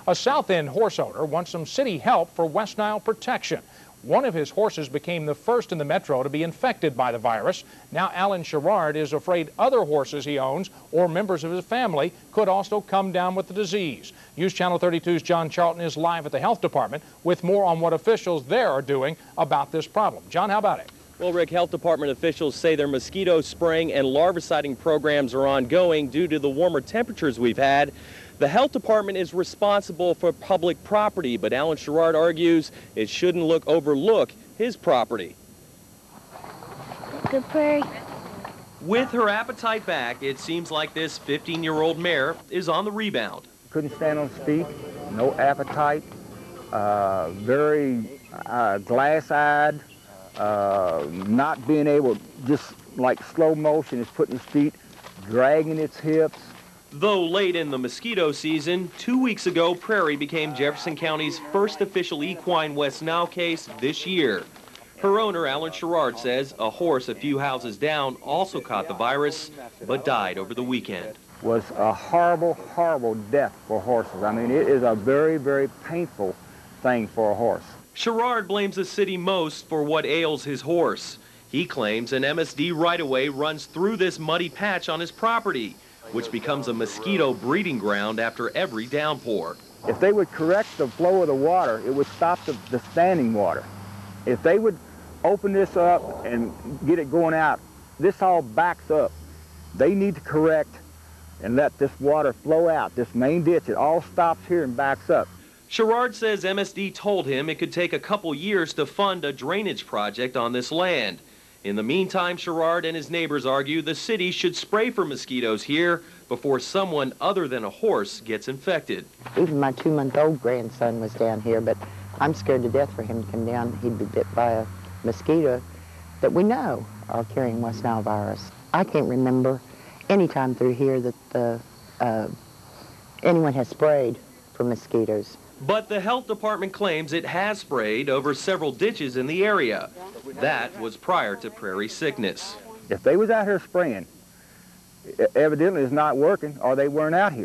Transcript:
A South End horse owner wants some city help for West Nile protection. One of his horses became the first in the metro to be infected by the virus. Now Alan Sherrard is afraid other horses he owns or members of his family could also come down with the disease. News Channel 32's John Charlton is live at the health department with more on what officials there are doing about this problem. John, how about it? Well, Rick, health department officials say their mosquito spraying and larviciding programs are ongoing due to the warmer temperatures we've had. The health department is responsible for public property, but Alan Sherrard argues it shouldn't overlook his property. Good prairie. With her appetite back, it seems like this 15-year-old mare is on the rebound. Couldn't stand on his feet, no appetite, very glass-eyed, not being able, just like slow motion, is putting his feet, dragging its hips. Though late in the mosquito season, 2 weeks ago, Prairie became Jefferson County's first official equine West Nile case this year. Her owner, Alan Sherrard, says a horse a few houses down also caught the virus, but died over the weekend. Was a horrible, horrible death for horses. I mean, it is a very, very painful thing for a horse. Sherrard blames the city most for what ails his horse. He claims an MSD right-of-way runs through this muddy patch on his property, which becomes a mosquito breeding ground after every downpour. If they would correct the flow of the water, it would stop the standing water. If they would open this up and get it going out, this all backs up. They need to correct and let this water flow out. This main ditch, it all stops here and backs up. Sherrard says MSD told him it could take a couple years to fund a drainage project on this land. In the meantime, Sherrard and his neighbors argue the city should spray for mosquitoes here before someone other than a horse gets infected. Even my 2-month-old grandson was down here, but I'm scared to death for him to come down. He'd be bit by a mosquito that we know are carrying West Nile virus. I can't remember any time through here that anyone has sprayed for mosquitoes. But the health department claims it has sprayed over several ditches in the area. That was prior to prairie sickness. If they was out here spraying, evidently it's not working or they weren't out here.